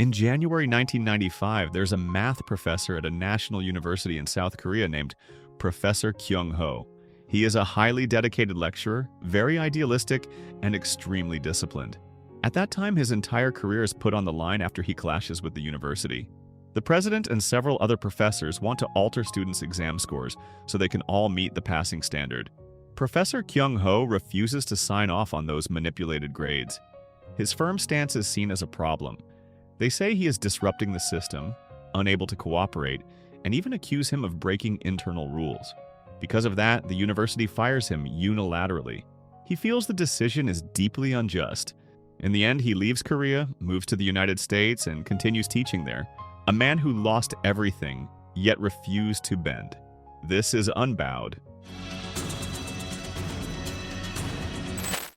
In January 1995, there's a math professor at a national university in South Korea named Professor Kyung-ho. He is a highly dedicated lecturer, very idealistic, and extremely disciplined. At that time, his entire career is put on the line after he clashes with the university. The president and several other professors want to alter students' exam scores so they can all meet the passing standard. Professor Kyung-ho refuses to sign off on those manipulated grades. His firm stance is seen as a problem. They say he is disrupting the system, unable to cooperate, and even accuse him of breaking internal rules. Because of that, the university fires him unilaterally. He feels the decision is deeply unjust. In the end, he leaves Korea, moves to the United States, and continues teaching there. A man who lost everything, yet refused to bend. This is unbowed.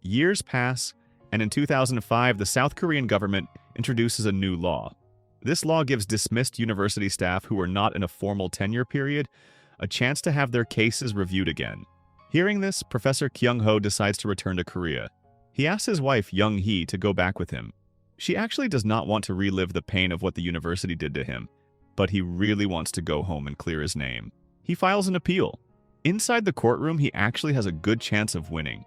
Years pass, and in 2005, the South Korean government introduces a new law. This law gives dismissed university staff who are not in a formal tenure period a chance to have their cases reviewed again. Hearing this, Professor Kyung-ho decides to return to Korea. He asks his wife, Young-hee, to go back with him. She actually does not want to relive the pain of what the university did to him, but he really wants to go home and clear his name. He files an appeal. Inside the courtroom, he actually has a good chance of winning.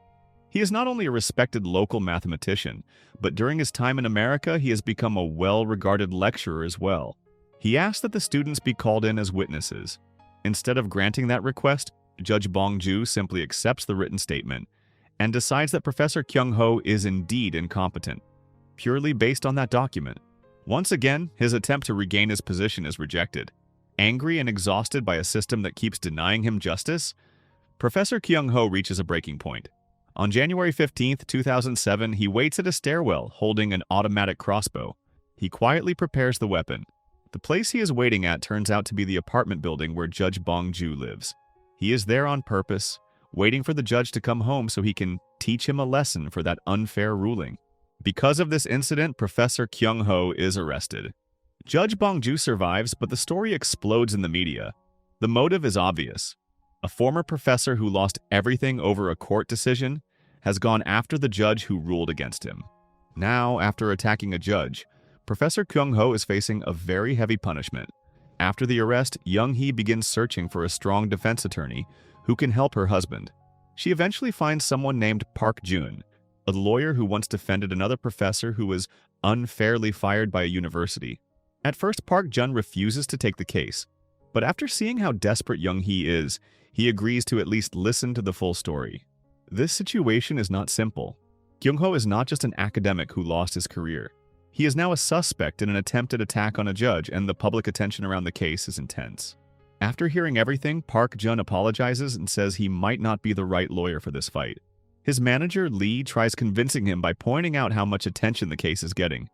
He is not only a respected local mathematician, but during his time in America, he has become a well-regarded lecturer as well. He asks that the students be called in as witnesses. Instead of granting that request, Judge Bong-ju simply accepts the written statement and decides that Professor Kyung-ho is indeed incompetent, purely based on that document. Once again, his attempt to regain his position is rejected. Angry and exhausted by a system that keeps denying him justice, Professor Kyung-ho reaches a breaking point. On January 15, 2007, he waits at a stairwell holding an automatic crossbow. He quietly prepares the weapon. The place he is waiting at turns out to be the apartment building where Judge Bong-ju lives. He is there on purpose, waiting for the judge to come home so he can teach him a lesson for that unfair ruling. Because of this incident, Professor Kyung-ho is arrested. Judge Bong-ju survives, but the story explodes in the media. The motive is obvious. A former professor who lost everything over a court decision has gone after the judge who ruled against him. Now, after attacking a judge, Professor Kyung-ho is facing a very heavy punishment. After the arrest, Young-hee begins searching for a strong defense attorney who can help her husband. She eventually finds someone named Park Jun, a lawyer who once defended another professor who was unfairly fired by a university. At first, Park Jun refuses to take the case, but after seeing how desperate Young-hee is, he agrees to at least listen to the full story. This situation is not simple. Kyung-ho is not just an academic who lost his career. He is now a suspect in an attempted attack on a judge, and the public attention around the case is intense. After hearing everything, Park Jun apologizes and says he might not be the right lawyer for this fight. His manager, Lee, tries convincing him by pointing out how much attention the case is getting.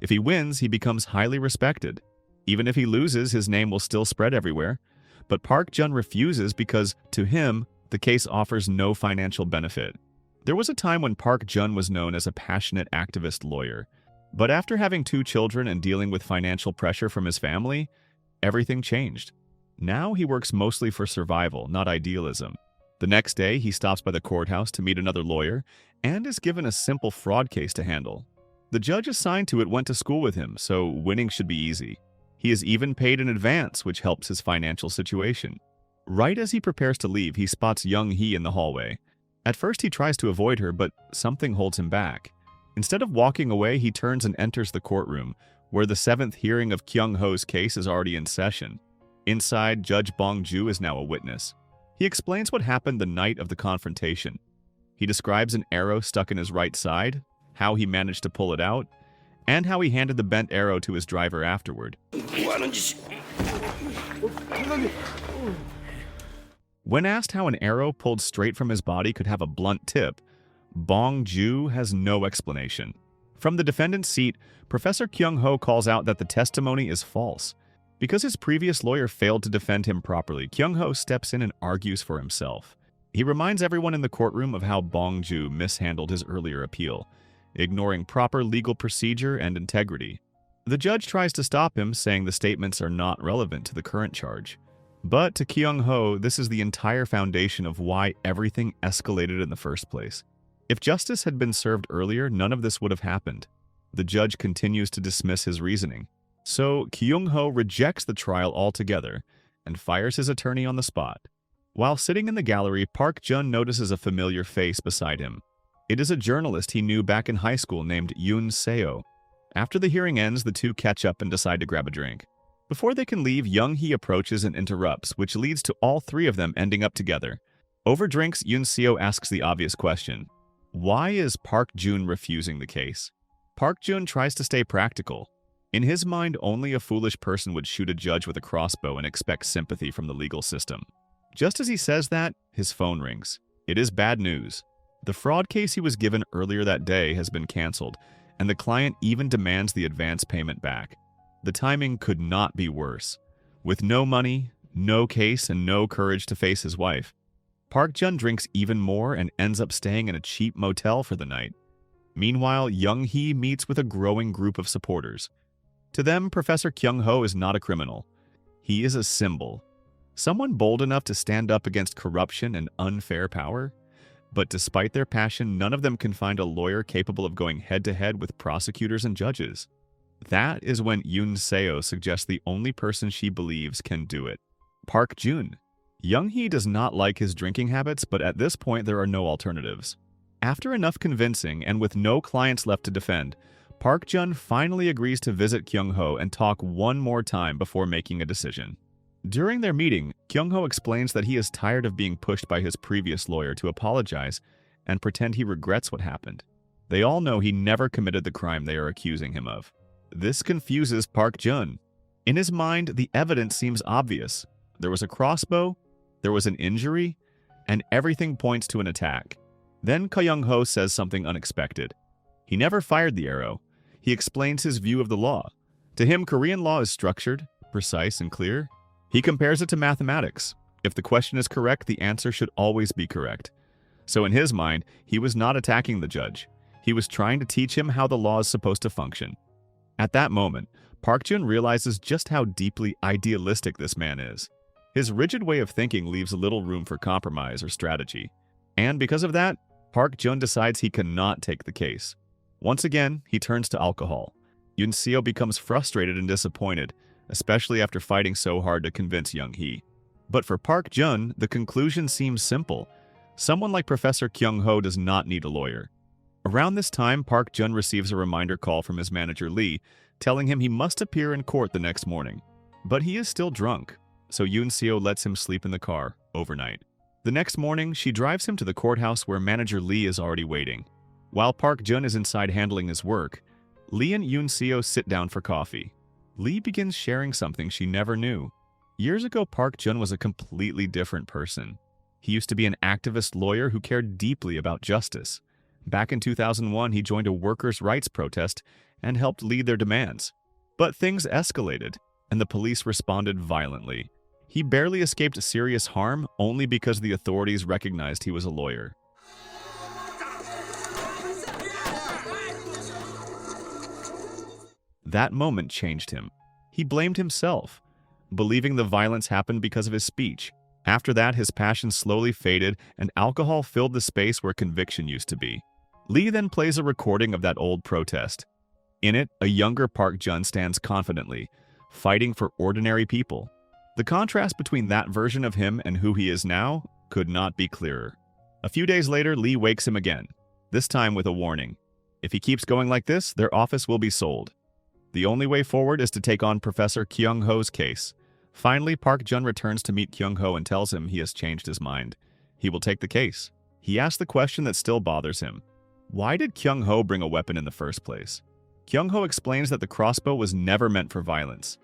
If he wins, he becomes highly respected. Even if he loses, his name will still spread everywhere. But Park Jun refuses because, to him, the case offers no financial benefit. There was a time when Park Jun was known as a passionate activist lawyer. But after having 2 children and dealing with financial pressure from his family, everything changed. Now he works mostly for survival, not idealism. The next day, he stops by the courthouse to meet another lawyer and is given a simple fraud case to handle. The judge assigned to it went to school with him, so winning should be easy. He is even paid in advance, which helps his financial situation. Right as he prepares to leave, he spots Young-hee in the hallway. At first, he tries to avoid her, but something holds him back. Instead of walking away, he turns and enters the courtroom, where the 7th hearing of Kyung-ho's case is already in session. Inside, Judge Bong-ju is now a witness. He explains what happened the night of the confrontation. He describes an arrow stuck in his right side, how he managed to pull it out, and how he handed the bent arrow to his driver afterward. When asked how an arrow pulled straight from his body could have a blunt tip, Bong-ju has no explanation. From the defendant's seat, Professor Kyung-ho calls out that the testimony is false. Because his previous lawyer failed to defend him properly, Kyung-ho steps in and argues for himself. He reminds everyone in the courtroom of how Bong-ju mishandled his earlier appeal, ignoring proper legal procedure and integrity. The judge tries to stop him, saying the statements are not relevant to the current charge. But to Kyung-ho, this is the entire foundation of why everything escalated in the first place. If justice had been served earlier, none of this would have happened. the judge continues to dismiss his reasoning. So Kyung-ho rejects the trial altogether and fires his attorney on the spot. While sitting in the gallery, Park Jun notices a familiar face beside him. It is a journalist he knew back in high school named Yoon Seo. After the hearing ends, the two catch up and decide to grab a drink. Before they can leave, Young-hee approaches and interrupts, which leads to all three of them ending up together. Over drinks, Yoon Seo asks the obvious question. Why is Park Jun refusing the case? Park Jun tries to stay practical. In his mind, only a foolish person would shoot a judge with a crossbow and expect sympathy from the legal system. Just as he says that, his phone rings. It is bad news. The fraud case he was given earlier that day has been canceled, and the client even demands the advance payment back. The timing could not be worse. With no money, no case, and no courage to face his wife, Park Jun drinks even more and ends up staying in a cheap motel for the night. Meanwhile, Young-hee meets with a growing group of supporters. To them, Professor Kyung-ho is not a criminal. He is a symbol. Someone bold enough to stand up against corruption and unfair power. But despite their passion, none of them can find a lawyer capable of going head-to-head with prosecutors and judges. That is when Yoon Seo suggests the only person she believes can do it. Park Jun. Young-hee does not like his drinking habits, but at this point there are no alternatives. After enough convincing and with no clients left to defend, Park Jun finally agrees to visit Kyung-ho and talk one more time before making a decision. During their meeting, Kyung-ho explains that he is tired of being pushed by his previous lawyer to apologize and pretend he regrets what happened. They all know he never committed the crime they are accusing him of. This confuses Park Jun. In his mind, the evidence seems obvious. There was a crossbow, there was an injury, and everything points to an attack. Then Kyung-ho says something unexpected. He never fired the arrow. He explains his view of the law. To him, Korean law is structured, precise, and clear. He compares it to mathematics. If the question is correct, the answer should always be correct. So in his mind, he was not attacking the judge. He was trying to teach him how the law is supposed to function. At that moment, Park Jun realizes just how deeply idealistic this man is. His rigid way of thinking leaves little room for compromise or strategy. And because of that, Park Jun decides he cannot take the case. Once again, he turns to alcohol. Yoon Seo becomes frustrated and disappointed, especially after fighting so hard to convince Young-hee. But for Park Jun, the conclusion seems simple. Someone like Professor Kyung-ho does not need a lawyer. Around this time, Park Jun receives a reminder call from his manager Lee, telling him he must appear in court the next morning. But he is still drunk, so Yoon Seo lets him sleep in the car overnight. The next morning, she drives him to the courthouse where manager Lee is already waiting. While Park Jun is inside handling his work, Lee and Yoon Seo sit down for coffee. Lee begins sharing something she never knew. Years ago, Park Jun was a completely different person. He used to be an activist lawyer who cared deeply about justice. Back in 2001, he joined a workers' rights protest and helped lead their demands. But things escalated, and the police responded violently. He barely escaped serious harm only because the authorities recognized he was a lawyer. That moment changed him. He blamed himself, believing the violence happened because of his speech. After that, his passion slowly faded and alcohol filled the space where conviction used to be. Lee then plays a recording of that old protest. In it, a younger Park Jun stands confidently, fighting for ordinary people. The contrast between that version of him and who he is now could not be clearer. A few days later, Lee wakes him again, this time with a warning. If he keeps going like this, their office will be sold. The only way forward is to take on Professor Kyung-ho's case. Finally, Park Jun returns to meet Kyung-ho and tells him he has changed his mind. He will take the case. He asks the question that still bothers him. Why did Kyung-ho bring a weapon in the first place? Kyung-ho explains that the crossbow was never meant for violence.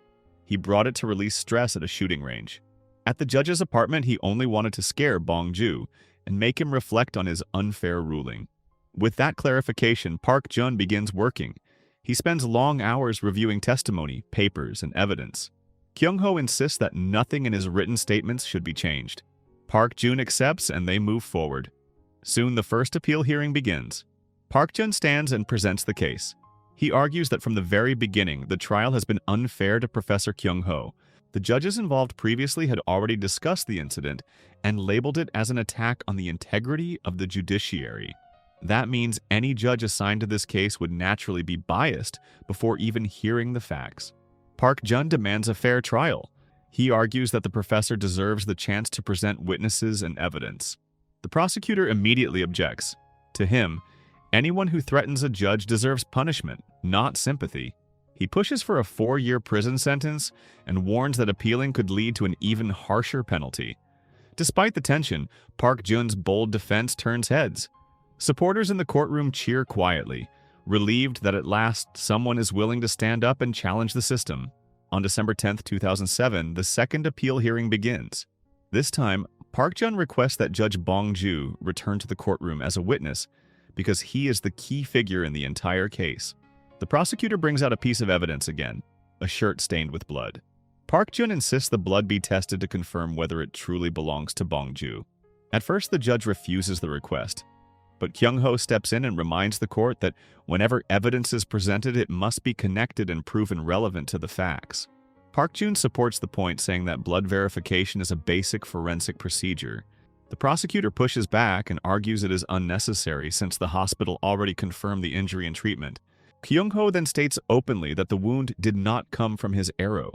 He brought it to release stress at a shooting range. At the judge's apartment, he only wanted to scare Bong-ju and make him reflect on his unfair ruling. With that clarification, Park Jun begins working. He spends long hours reviewing testimony, papers, and evidence. Kyung-ho insists that nothing in his written statements should be changed. Park Jun accepts and they move forward. Soon the first appeal hearing begins. Park Jun stands and presents the case. He argues that from the very beginning, the trial has been unfair to Professor Kyung-ho. The judges involved previously had already discussed the incident and labeled it as an attack on the integrity of the judiciary. That means any judge assigned to this case would naturally be biased before even hearing the facts. Park Jun demands a fair trial. He argues that the professor deserves the chance to present witnesses and evidence. The prosecutor immediately objects. To him, anyone who threatens a judge deserves punishment, not sympathy. He pushes for a 4-year prison sentence and warns that appealing could lead to an even harsher penalty. Despite the tension, Park Jun's bold defense turns heads. Supporters in the courtroom cheer quietly, relieved that at last someone is willing to stand up and challenge the system. On December 10, 2007, the second appeal hearing begins. This time, Park Jun requests that Judge Bong Ju return to the courtroom as a witness because he is the key figure in the entire case. The prosecutor brings out a piece of evidence again, a shirt stained with blood. Park Jun insists the blood be tested to confirm whether it truly belongs to Bong Ju. At first, the judge refuses the request, but Kyung-ho steps in and reminds the court that whenever evidence is presented, it must be connected and proven relevant to the facts. Park Jun supports the point, saying that blood verification is a basic forensic procedure. The prosecutor pushes back and argues it is unnecessary since the hospital already confirmed the injury and treatment. Kyung-ho then states openly that the wound did not come from his arrow.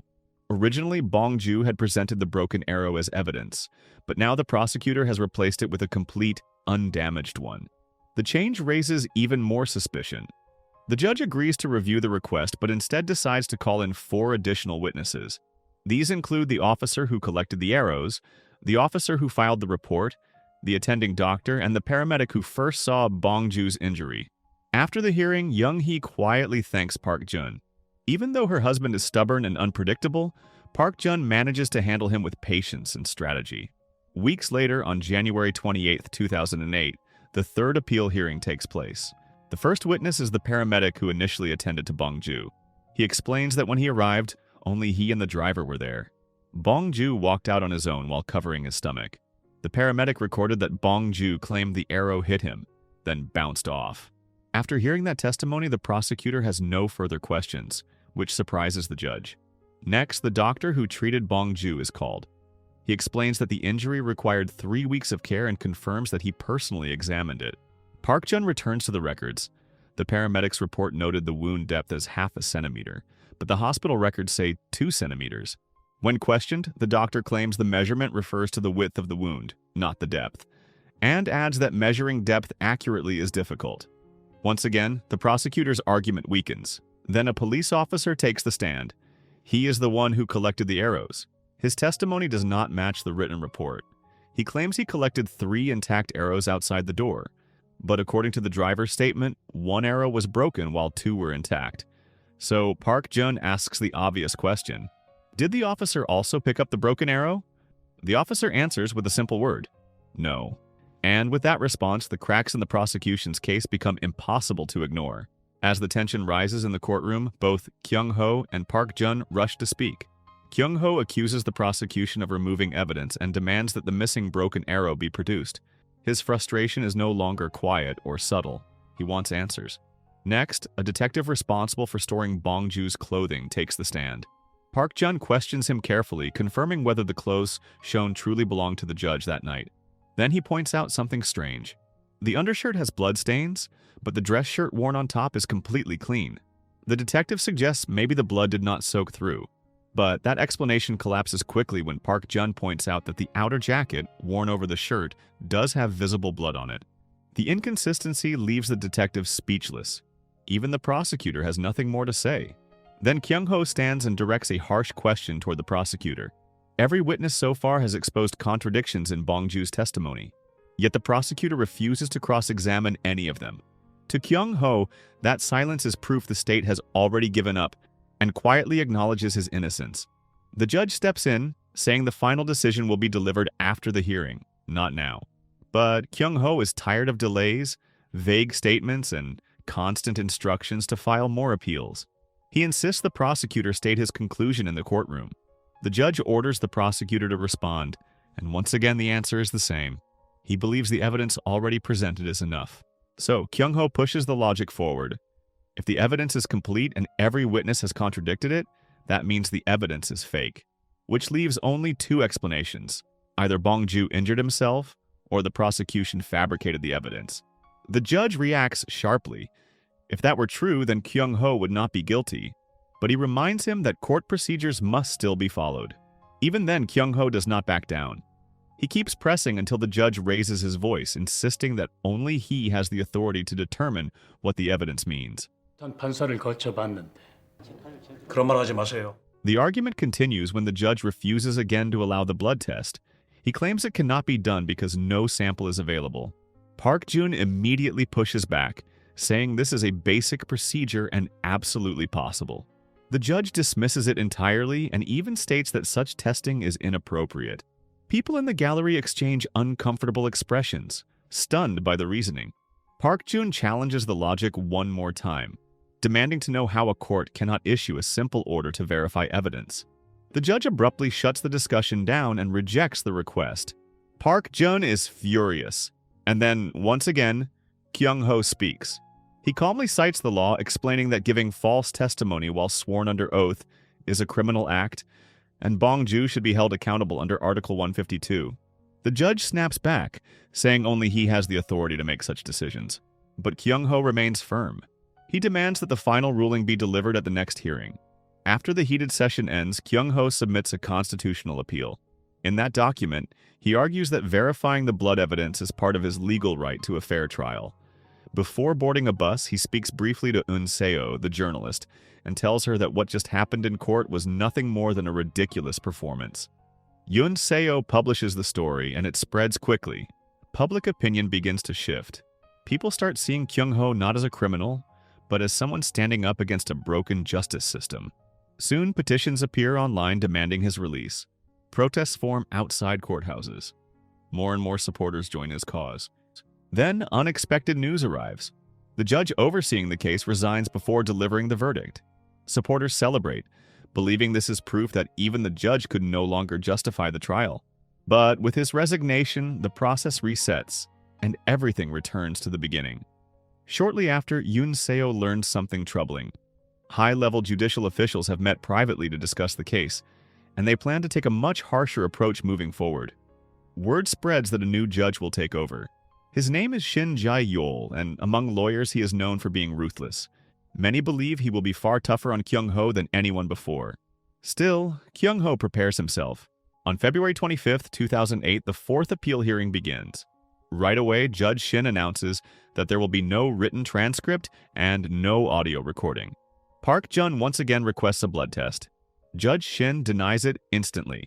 Originally, Bong Ju had presented the broken arrow as evidence, but now the prosecutor has replaced it with a complete, undamaged one. The change raises even more suspicion. The judge agrees to review the request, but instead decides to call in 4 additional witnesses. These include the officer who collected the arrows, the officer who filed the report, the attending doctor, and the paramedic who first saw Bong Ju's injury. After the hearing, Young-hee quietly thanks Park Jun. Even though her husband is stubborn and unpredictable, Park Jun manages to handle him with patience and strategy. Weeks later, on January 28, 2008, the third appeal hearing takes place. The first witness is the paramedic who initially attended to Bong Ju. He explains that when he arrived, only he and the driver were there. Bong Ju walked out on his own while covering his stomach. The paramedic recorded that Bong Ju claimed the arrow hit him, then bounced off. After hearing that testimony, the prosecutor has no further questions, which surprises the judge. Next, the doctor who treated Bong Ju is called. He explains that the injury required 3 weeks of care and confirms that he personally examined it. Park Jun returns to the records. The paramedic's report noted the wound depth as 0.5 centimeter, but the hospital records say 2 centimeters. When questioned, the doctor claims the measurement refers to the width of the wound, not the depth, and adds that measuring depth accurately is difficult. Once again, the prosecutor's argument weakens. Then a police officer takes the stand. He is the one who collected the arrows. His testimony does not match the written report. He claims he collected 3 intact arrows outside the door, but according to the driver's statement, 1 arrow was broken while 2 were intact. So Park Jun asks the obvious question: did the officer also pick up the broken arrow? The officer answers with a simple word: no. And with that response, the cracks in the prosecution's case become impossible to ignore. As the tension rises in the courtroom, both Kyung-ho and Park Jun rush to speak. Kyung-ho accuses the prosecution of removing evidence and demands that the missing broken arrow be produced. His frustration is no longer quiet or subtle. He wants answers. Next, a detective responsible for storing Bong Ju's clothing takes the stand. Park Jun questions him carefully, confirming whether the clothes shown truly belonged to the judge that night. Then he points out something strange. The undershirt has blood stains, but the dress shirt worn on top is completely clean. The detective suggests maybe the blood did not soak through, but that explanation collapses quickly when Park Jun points out that the outer jacket, worn over the shirt, does have visible blood on it. The inconsistency leaves the detective speechless. Even the prosecutor has nothing more to say. Then Kyung-ho stands and directs a harsh question toward the prosecutor. Every witness so far has exposed contradictions in Bong Ju's testimony, yet the prosecutor refuses to cross-examine any of them. To Kyung-ho, that silence is proof the state has already given up and quietly acknowledges his innocence. The judge steps in, saying the final decision will be delivered after the hearing, not now. But Kyung-ho is tired of delays, vague statements, and constant instructions to file more appeals. He insists the prosecutor state his conclusion in the courtroom. The judge orders the prosecutor to respond, and once again the answer is the same. He believes the evidence already presented is enough. So Kyung-ho pushes the logic forward. If the evidence is complete and every witness has contradicted it, that means the evidence is fake, which leaves only 2 explanations. Either Bong Ju injured himself, or the prosecution fabricated the evidence. The judge reacts sharply. If that were true, then Kyung-ho would not be guilty. But he reminds him that court procedures must still be followed. Even then, Kyung-ho does not back down. He keeps pressing until the judge raises his voice, insisting that only he has the authority to determine what the evidence means. 판사를 거쳐봤는데 그런 말 하지 마세요. The argument continues when the judge refuses again to allow the blood test. He claims it cannot be done because no sample is available. Park Jun immediately pushes back, saying this is a basic procedure and absolutely possible. The judge dismisses it entirely and even states that such testing is inappropriate. People in the gallery exchange uncomfortable expressions, stunned by the reasoning. Park Jun challenges the logic one more time, demanding to know how a court cannot issue a simple order to verify evidence. The judge abruptly shuts the discussion down and rejects the request. Park Jun is furious. And then, once again, Kyung-ho speaks. He calmly cites the law, explaining that giving false testimony while sworn under oath is a criminal act, and Bong-ju should be held accountable under Article 152. The judge snaps back, saying only he has the authority to make such decisions. But Kyung-ho remains firm. He demands that the final ruling be delivered at the next hearing. After the heated session ends, Kyung-ho submits a constitutional appeal. In that document, he argues that verifying the blood evidence is part of his legal right to a fair trial. Before boarding a bus, he speaks briefly to Eun Seo, the journalist, and tells her that what just happened in court was nothing more than a ridiculous performance. Eun Seo publishes the story, and it spreads quickly. Public opinion begins to shift. People start seeing Kyung-ho not as a criminal, but as someone standing up against a broken justice system. Soon, petitions appear online demanding his release. Protests form outside courthouses. More and more supporters join his cause. Then, unexpected news arrives. The judge overseeing the case resigns before delivering the verdict. Supporters celebrate, believing this is proof that even the judge could no longer justify the trial. But with his resignation, the process resets, and everything returns to the beginning. Shortly after, Eun Seo learns something troubling. High-level judicial officials have met privately to discuss the case, and they plan to take a much harsher approach moving forward. Word spreads that a new judge will take over. His name is Shin Jae-yol, and among lawyers he is known for being ruthless. Many believe he will be far tougher on Kyung-ho than anyone before. Still, Kyung-ho prepares himself. On February 25, 2008, the fourth appeal hearing begins. Right away, Judge Shin announces that there will be no written transcript and no audio recording. Park Jun once again requests a blood test. Judge Shin denies it instantly.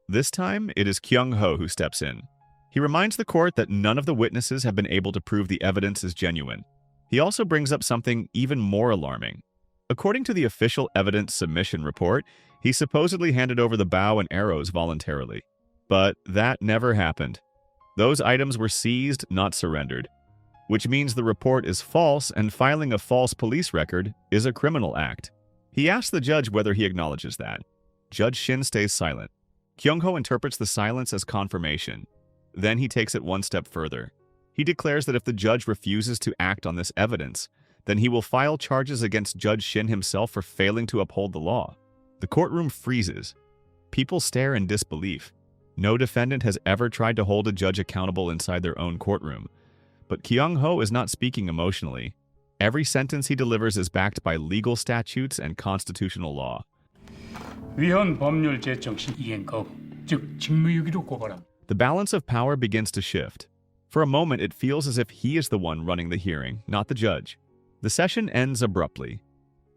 This time, it is Kyung-ho who steps in. He reminds the court that none of the witnesses have been able to prove the evidence is genuine. He also brings up something even more alarming. According to the official evidence submission report, he supposedly handed over the bow and arrows voluntarily. But that never happened. Those items were seized, not surrendered, which means the report is false and filing a false police record is a criminal act. He asks the judge whether he acknowledges that. Judge Shin stays silent. Kyung-ho interprets the silence as confirmation. Then he takes it one step further. He declares that if the judge refuses to act on this evidence, then he will file charges against Judge Shin himself for failing to uphold the law. The courtroom freezes. People stare in disbelief. No defendant has ever tried to hold a judge accountable inside their own courtroom. But Kyung-ho is not speaking emotionally. Every sentence he delivers is backed by legal statutes and constitutional law. 위헌 법률 제정 시 이행 거부, 즉 직무유기로 고발함. The balance of power begins to shift. For a moment, it feels as if he is the one running the hearing, not the judge. The session ends abruptly.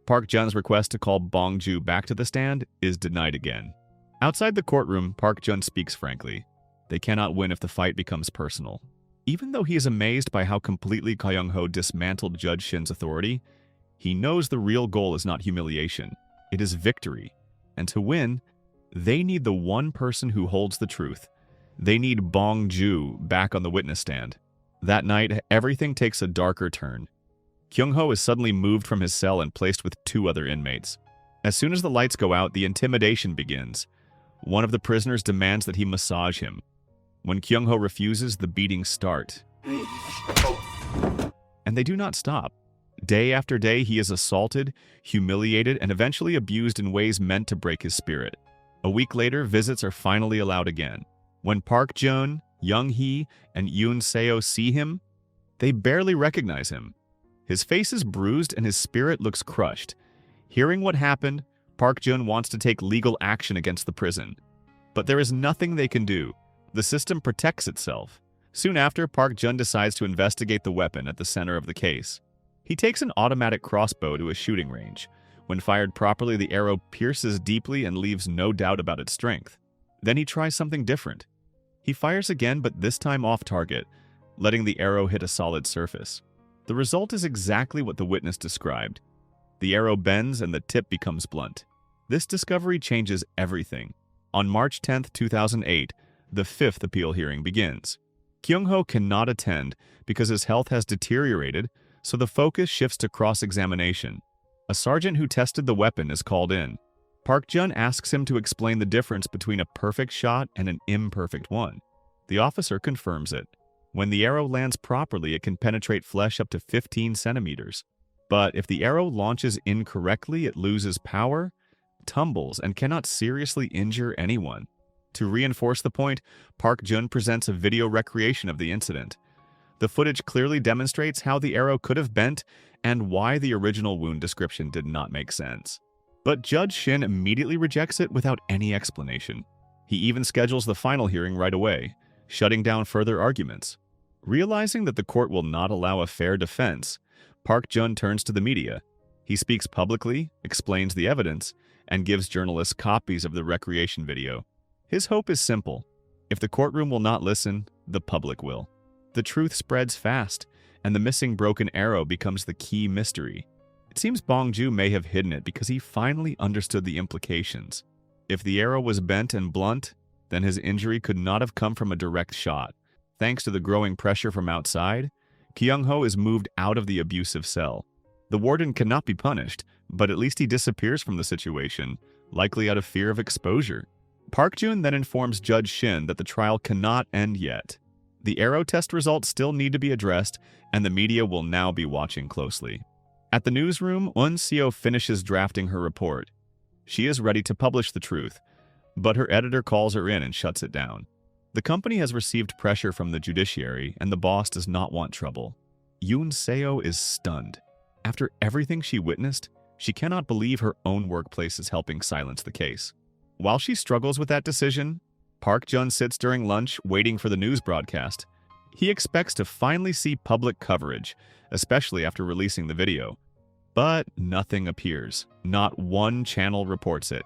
Park Jun's request to call Bong-ju back to the stand is denied again. Outside the courtroom, Park Jun speaks frankly. They cannot win if the fight becomes personal. Even though he is amazed by how completely Kyung-ho dismantled Judge Shin's authority, he knows the real goal is not humiliation. It is victory. And to win, they need the one person who holds the truth. They need Bong-ju back on the witness stand. That night, everything takes a darker turn. Kyung-ho is suddenly moved from his cell and placed with two other inmates. As soon as the lights go out, the intimidation begins. One of the prisoners demands that he massage him. When Kyung-ho refuses, the beatings start. And they do not stop. Day after day, he is assaulted, humiliated, and eventually abused in ways meant to break his spirit. A week later, visits are finally allowed again. When Park Jun, Young-hee, and Eun Seo see him, They barely recognize him. His face is bruised and his spirit looks crushed. Hearing what happened, Park Jun wants to take legal action against the prison. But there is nothing they can do. The system protects itself. Soon after, Park Jun decides to investigate the weapon at the center of the case. He takes an automatic crossbow to a shooting range. When fired properly, the arrow pierces deeply and leaves no doubt about its strength. Then he tries something different. He fires again, but this time off target, letting the arrow hit a solid surface. The result is exactly what the witness described. The arrow bends and the tip becomes blunt. This discovery changes everything. On March 10, 2008, the fifth appeal hearing begins. Kyung-ho cannot attend because his health has deteriorated, so the focus shifts to cross-examination. A sergeant who tested the weapon is called in. Park Jun asks him to explain the difference between a perfect shot and an imperfect one. The officer confirms it. When the arrow lands properly, it can penetrate flesh up to 15 centimeters. But if the arrow launches incorrectly, it loses power, tumbles, and cannot seriously injure anyone. To reinforce the point, Park Jun presents a video recreation of the incident. The footage clearly demonstrates how the arrow could have bent and why the original wound description did not make sense. But Judge Shin immediately rejects it without any explanation. He even schedules the final hearing right away, shutting down further arguments. Realizing that the court will not allow a fair defense, Park Jun turns to the media. He speaks publicly, explains the evidence, and gives journalists copies of the recreation video. His hope is simple. If the courtroom will not listen, the public will. The truth spreads fast, and the missing broken arrow becomes the key mystery. It seems Bong-ju may have hidden it because he finally understood the implications. If the arrow was bent and blunt, then his injury could not have come from a direct shot. Thanks to the growing pressure from outside, Kyung-ho is moved out of the abusive cell. The warden cannot be punished, but at least he disappears from the situation, likely out of fear of exposure. Park Jun then informs Judge Shin that the trial cannot end yet. The arrow test results still need to be addressed, and the media will now be watching closely. At the newsroom, Eun Seo finishes drafting her report. She is ready to publish the truth, but her editor calls her in and shuts it down. The company has received pressure from the judiciary, and the boss does not want trouble. Eun Seo is stunned. After everything she witnessed, she cannot believe her own workplace is helping silence the case. While she struggles with that decision, Park Jun sits during lunch waiting for the news broadcast. He expects to finally see public coverage, especially after releasing the video. But nothing appears. Not one channel reports it.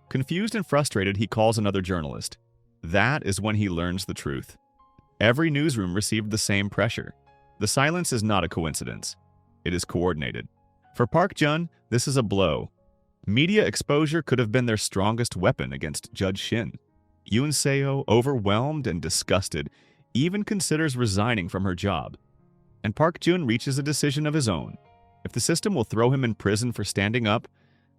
Confused and frustrated, he calls another journalist. That is when he learns the truth. Every newsroom received the same pressure. The silence is not a coincidence. It is coordinated. For Park Jun, this is a blow. Media exposure could have been their strongest weapon against Judge Shin. Eun Seo, overwhelmed and disgusted, even considers resigning from her job. And Park Jun reaches a decision of his own. If the system will throw him in prison for standing up,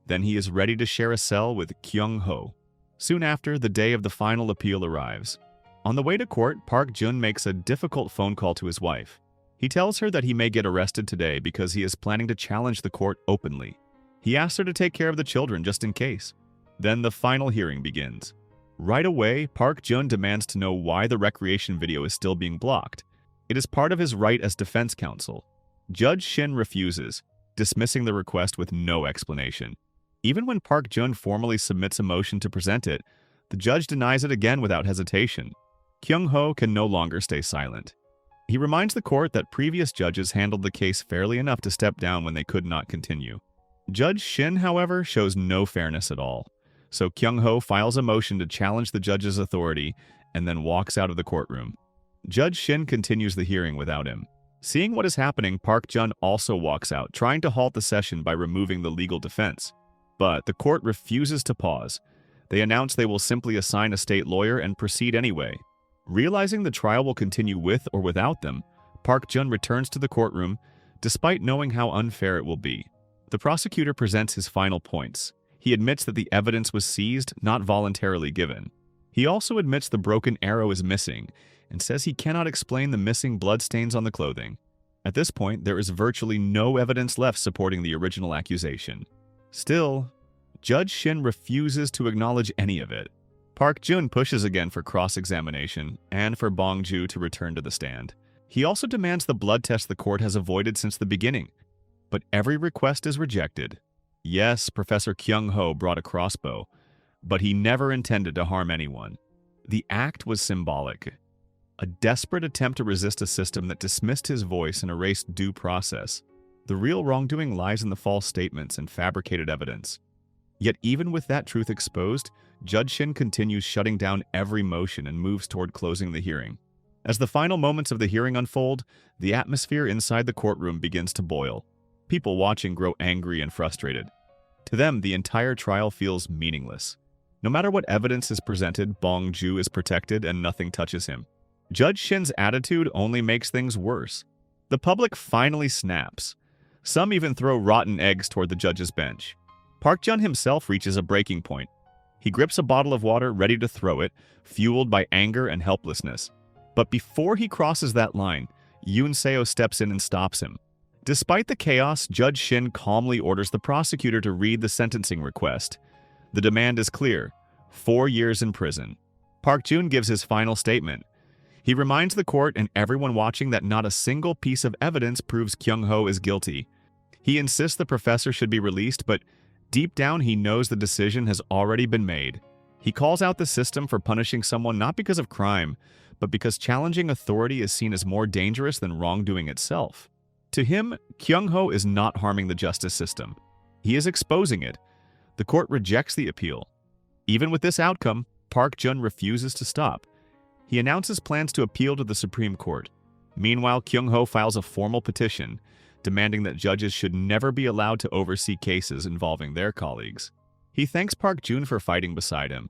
then he is ready to share a cell with Kyung-ho. Soon after, the day of the final appeal arrives. On the way to court, Park Jun makes a difficult phone call to his wife. He tells her that he may get arrested today because he is planning to challenge the court openly. He asks her to take care of the children just in case. Then the final hearing begins. Right away, Park Jun demands to know why the recreation video is still being blocked. It is part of his right as defense counsel. Judge Shin refuses, dismissing the request with no explanation. Even when Park Jun formally submits a motion to present it, the judge denies it again without hesitation. Kyung-ho can no longer stay silent. He reminds the court that previous judges handled the case fairly enough to step down when they could not continue. Judge Shin, however, shows no fairness at all. So Kyung-ho files a motion to challenge the judge's authority and then walks out of the courtroom. Judge Shin continues the hearing without him. Seeing what is happening, Park Jun also walks out, trying to halt the session by removing the legal defense. But the court refuses to pause. They announce they will simply assign a state lawyer and proceed anyway. Realizing the trial will continue with or without them, Park Jun returns to the courtroom, despite knowing how unfair it will be. The prosecutor presents his final points. He admits that the evidence was seized, not voluntarily given. He also admits the broken arrow is missing, and says he cannot explain the missing bloodstains on the clothing. At this point, there is virtually no evidence left supporting the original accusation. Still, Judge Shin refuses to acknowledge any of it. Park Jun pushes again for cross-examination and for Bong-ju to return to the stand. He also demands the blood test the court has avoided since the beginning, but every request is rejected. Yes, Professor Kyung-ho brought a crossbow, but he never intended to harm anyone. The act was symbolic, a desperate attempt to resist a system that dismissed his voice and erased due process. The real wrongdoing lies in the false statements and fabricated evidence. Yet even with that truth exposed, Judge Shin continues shutting down every motion and moves toward closing the hearing. As the final moments of the hearing unfold, the atmosphere inside the courtroom begins to boil. People watching grow angry and frustrated. To them, the entire trial feels meaningless. No matter what evidence is presented, Bong Ju is protected and nothing touches him. Judge Shin's attitude only makes things worse. The public finally snaps. Some even throw rotten eggs toward the judge's bench. Park Jun himself reaches a breaking point. He grips a bottle of water, ready to throw it, fueled by anger and helplessness. But before he crosses that line, Yoon Seo steps in and stops him. Despite the chaos, Judge Shin calmly orders the prosecutor to read the sentencing request. The demand is clear: 4 years in prison. Park Jun gives his final statement. He reminds the court and everyone watching that not a single piece of evidence proves Kyung-ho is guilty. He insists the professor should be released, but deep down he knows the decision has already been made. He calls out the system for punishing someone not because of crime, but because challenging authority is seen as more dangerous than wrongdoing itself. To him, Kyung-ho is not harming the justice system. He is exposing it. The court rejects the appeal. Even with this outcome, Park Jun refuses to stop. He announces plans to appeal to the Supreme Court. Meanwhile, Kyung-ho files a formal petition, demanding that judges should never be allowed to oversee cases involving their colleagues. He thanks Park Jun for fighting beside him.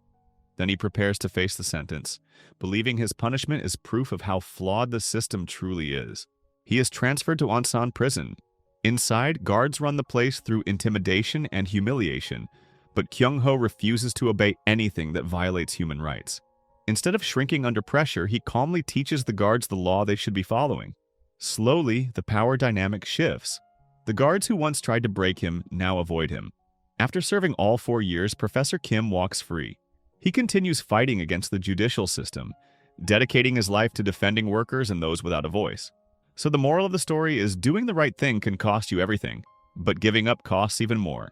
Then he prepares to face the sentence, believing his punishment is proof of how flawed the system truly is. He is transferred to Onsan prison. Inside, guards run the place through intimidation and humiliation, but Kyung-ho refuses to obey anything that violates human rights. Instead of shrinking under pressure, he calmly teaches the guards the law they should be following. Slowly, the power dynamic shifts. The guards who once tried to break him now avoid him. After serving all 4 years, Professor Kim walks free. He continues fighting against the judicial system, dedicating his life to defending workers and those without a voice. So the moral of the story is doing the right thing can cost you everything, but giving up costs even more.